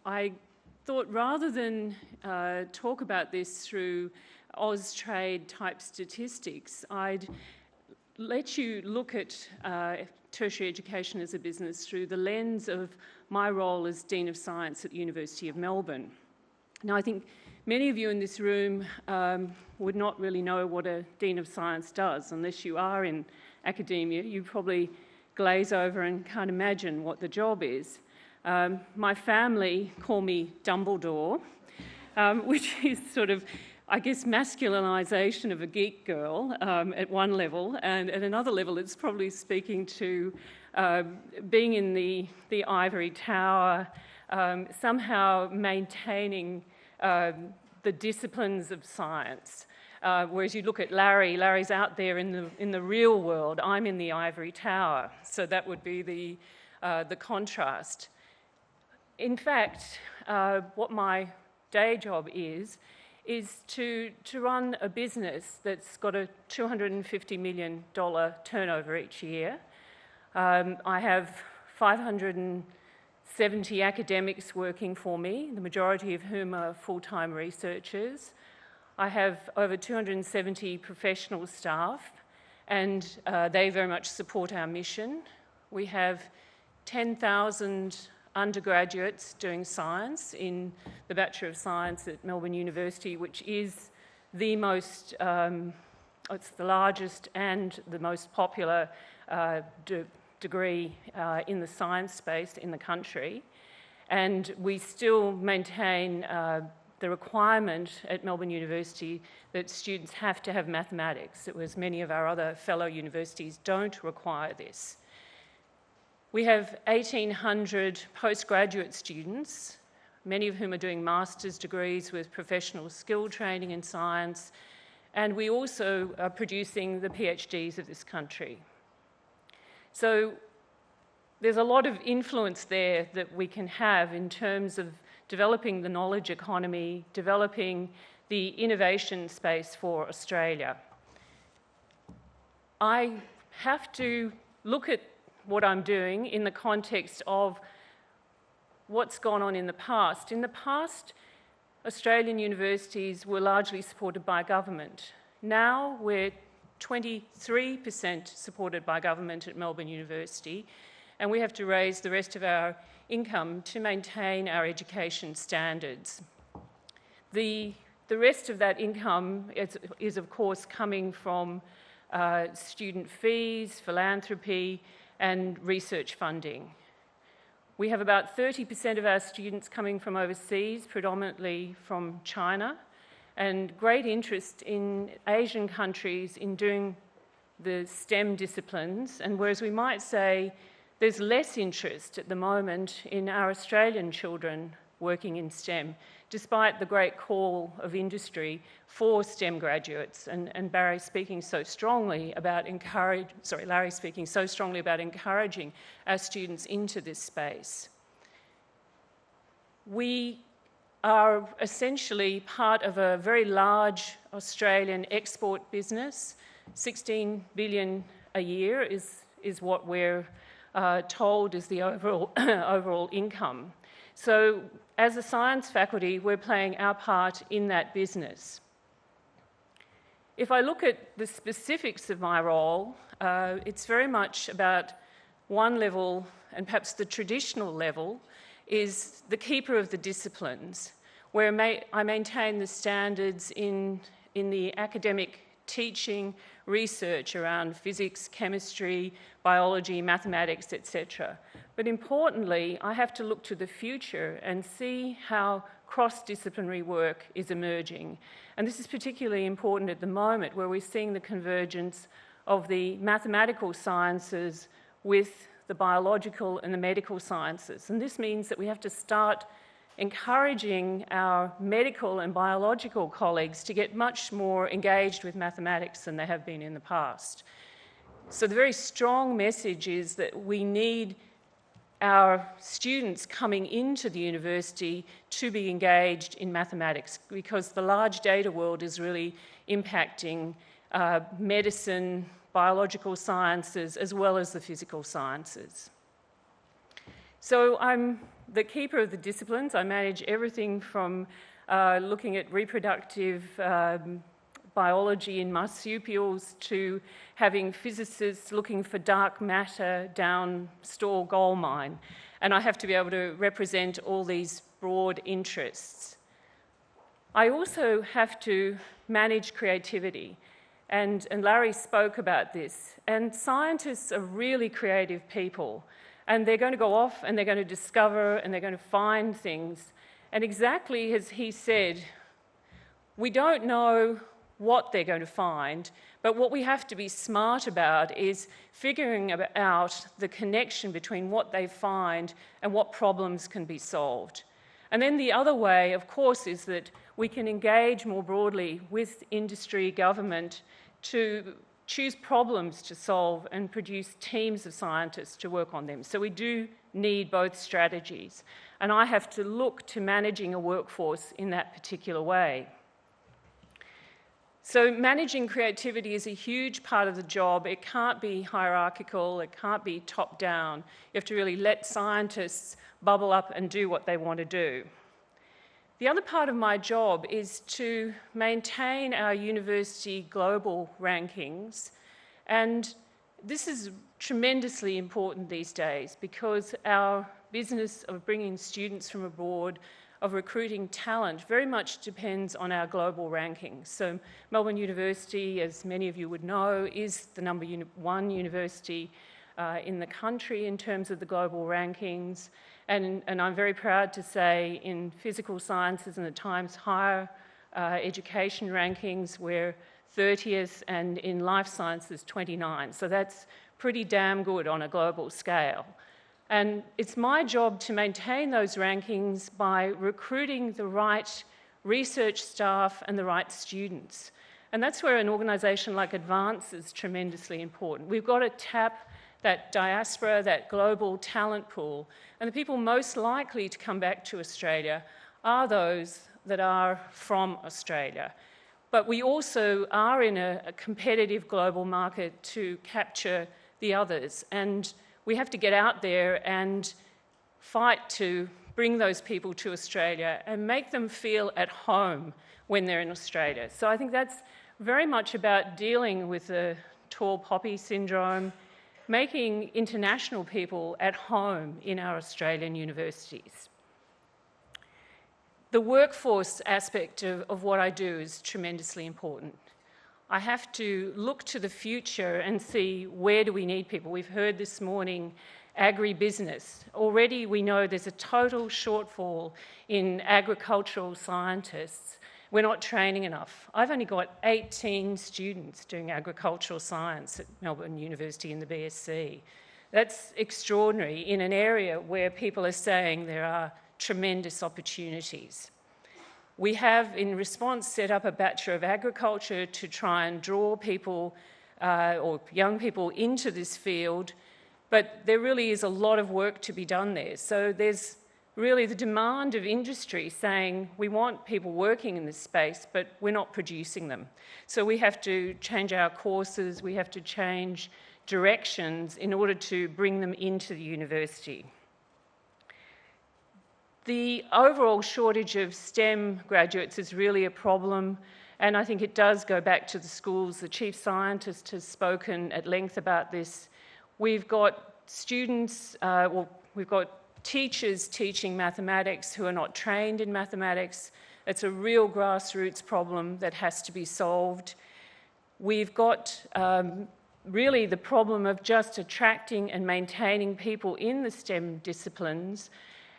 I thought rather than talk about this through Austrade type statistics, I'd let you look at tertiary education as a business through the lens of my role as Dean of Science at the University of Melbourne. Now, I think many of you in this room would not really know what a Dean of Science does. Unless you are in academia, you probably glaze over and can't imagine what the job is. My family call me Dumbledore, which is sort of, I guess, masculinisation of a geek girl at one level, and at another level it's probably speaking to being in the ivory tower, somehow maintaining the disciplines of science. Whereas you look at Larry's out there in the real world. I'm in the ivory tower, so that would be the contrast. In fact, what my day job is to run a business that's got a $250 million turnover each year. I have 570 academics working for me, the majority of whom are full-time researchers. I have over 270 professional staff, and they very much support our mission. We have 10,000 undergraduates doing science in the Bachelor of Science at Melbourne University, which is the most, it's the largest and the most popular degree in the science space in the country. And we still maintain the requirement at Melbourne University that students have to have mathematics, whereas many of our other fellow universities don't require this. We have 1,800 postgraduate students, many of whom are doing master's degrees with professional skill training in science, and we also are producing the PhDs of this country. So there's a lot of influence there that we can have in terms of developing the knowledge economy, developing the innovation space for Australia. I have to look at what I'm doing in the context of what's gone on in the past. In the past, Australian universities were largely supported by government. Now we're 23% supported by government at Melbourne University, and we have to raise the rest of our income to maintain our education standards. The rest of that income is of course coming from student fees, philanthropy, and research funding. We have about 30% of our students coming from overseas, predominantly from China, and great interest in Asian countries in doing the STEM disciplines, and whereas we might say there's less interest at the moment in our Australian children working in STEM, despite the great call of industry for STEM graduates, and Larry speaking so strongly about encouraging our students into this space. We are essentially part of a very large Australian export business. 16 billion a year is what we're told is the overall income. So as a science faculty, we're playing our part in that business. If I look at the specifics of my role, it's very much about one level, and perhaps the traditional level, is the keeper of the disciplines, where I maintain the standards in the academic teaching, research around physics, chemistry, biology, mathematics, etc. But importantly, I have to look to the future and see how cross-disciplinary work is emerging. And this is particularly important at the moment, where we're seeing the convergence of the mathematical sciences with the biological and the medical sciences. And this means that we have to start encouraging our medical and biological colleagues to get much more engaged with mathematics than they have been in the past. So the very strong message is that we need our students coming into the university to be engaged in mathematics, because the large data world is really impacting medicine, biological sciences, as well as the physical sciences. So I'm the keeper of the disciplines. I manage everything from looking at reproductive biology in marsupials to having physicists looking for dark matter down Store gold mine. And I have to be able to represent all these broad interests. I also have to manage creativity. And Larry spoke about this. And scientists are really creative people. And they're going to go off and they're going to discover and they're going to find things. And exactly as he said, we don't know what they're going to find, but what we have to be smart about is figuring out the connection between what they find and what problems can be solved. And then the other way, of course, is that we can engage more broadly with industry, government, to choose problems to solve and produce teams of scientists to work on them. So we do need both strategies. And I have to look to managing a workforce in that particular way. So managing creativity is a huge part of the job. It can't be hierarchical, it can't be top-down. You have to really let scientists bubble up and do what they want to do. The other part of my job is to maintain our university global rankings, and this is tremendously important these days because our business of bringing students from abroad, of recruiting talent, very much depends on our global rankings. So Melbourne University, as many of you would know, is the number one university in the country in terms of the global rankings. And I'm very proud to say in physical sciences and the Times Higher Education rankings, we're 30th, and in life sciences, 29. So that's pretty damn good on a global scale. And it's my job to maintain those rankings by recruiting the right research staff and the right students. And that's where an organisation like Advance is tremendously important. We've got to tap that diaspora, that global talent pool. And the people most likely to come back to Australia are those that are from Australia. But we also are in a competitive global market to capture the others. And we have to get out there and fight to bring those people to Australia and make them feel at home when they're in Australia. So I think that's very much about dealing with the tall poppy syndrome, making international people at home in our Australian universities. The workforce aspect of what I do is tremendously important. I have to look to the future and see where do we need people. We've heard this morning agribusiness. Already we know there's a total shortfall in agricultural scientists. We're not training enough. I've only got 18 students doing agricultural science at Melbourne University in the BSc. That's extraordinary in an area where people are saying there are tremendous opportunities. We have, in response, set up a Bachelor of Agriculture to try and draw people or young people into this field, but there really is a lot of work to be done there. So there's really the demand of industry saying we want people working in this space, but we're not producing them. So we have to change our courses, we have to change directions in order to bring them into the university. The overall shortage of STEM graduates is really a problem, and I think it does go back to the schools. The Chief Scientist has spoken at length about this. We've got students, we've got teachers teaching mathematics who are not trained in mathematics. It's a real grassroots problem that has to be solved. We've got really the problem of just attracting and maintaining people in the STEM disciplines.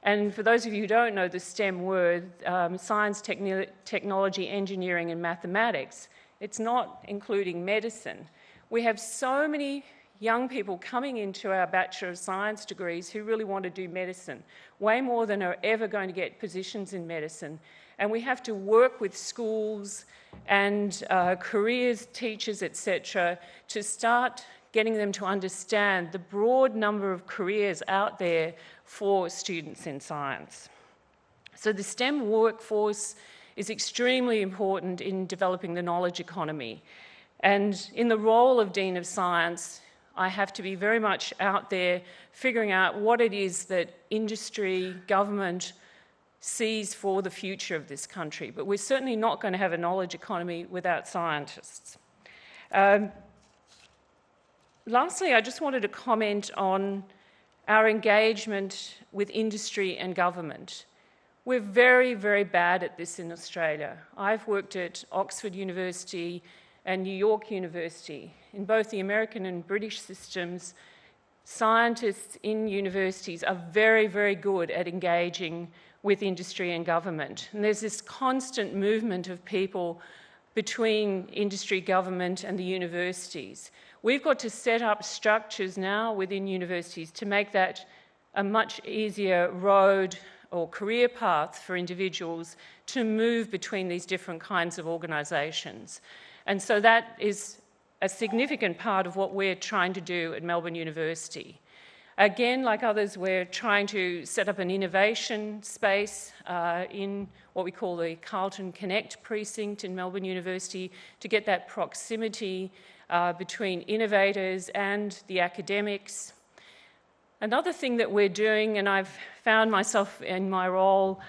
And for those of you who don't know the STEM word, science, technology, engineering and mathematics, it's not including medicine. We have so many young people coming into our Bachelor of Science degrees who really want to do medicine, way more than are ever going to get positions in medicine. And we have to work with schools and careers teachers, etc., to start getting them to understand the broad number of careers out there for students in science. So the STEM workforce is extremely important in developing the knowledge economy. And in the role of Dean of Science, I have to be very much out there figuring out what it is that industry, government sees for the future of this country. But we're certainly not going to have a knowledge economy without scientists. Lastly, I just wanted to comment on our engagement with industry and government. We're very, very bad at this in Australia. I've worked at Oxford University and New York University. In both the American and British systems, scientists in universities are very, very good at engaging with industry and government. And there's this constant movement of people between industry, government, and the universities. We've got to set up structures now within universities to make that a much easier road or career path for individuals to move between these different kinds of organisations. And so that is a significant part of what we're trying to do at Melbourne University. Again, like others, we're trying to set up an innovation space in what we call the Carlton Connect precinct in Melbourne University to get that proximity between innovators and the academics. Another thing that we're doing, and I've found myself in my role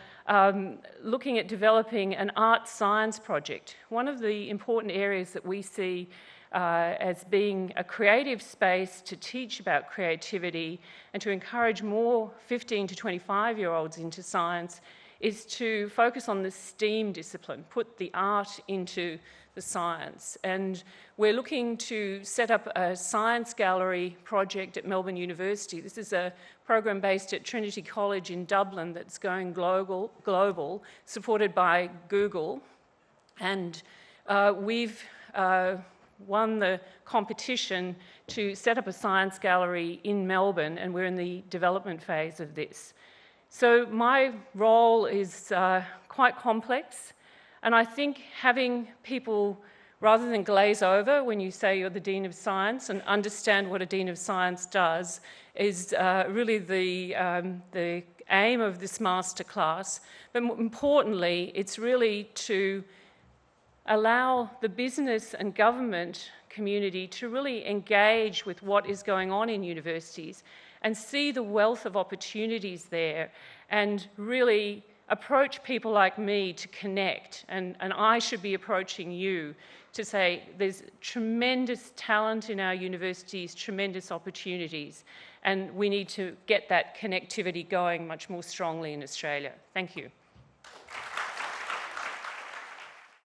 looking at developing an art science project. One of the important areas that we see as being a creative space to teach about creativity and to encourage more 15 to 25-year-olds into science is to focus on the STEAM discipline, put the art into the science. And we're looking to set up a science gallery project at Melbourne University. This is a program based at Trinity College in Dublin that's going global, supported by Google. And we've won the competition to set up a science gallery in Melbourne, and we're in the development phase of this. So my role is quite complex, and I think having people, rather than glaze over when you say you're the Dean of Science and understand what a Dean of Science does, is really the aim of this masterclass. But more importantly, it's really to allow the business and government community to really engage with what is going on in universities and see the wealth of opportunities there and really approach people like me to connect. And I should be approaching you to say there's tremendous talent in our universities, tremendous opportunities, and we need to get that connectivity going much more strongly in Australia. Thank you.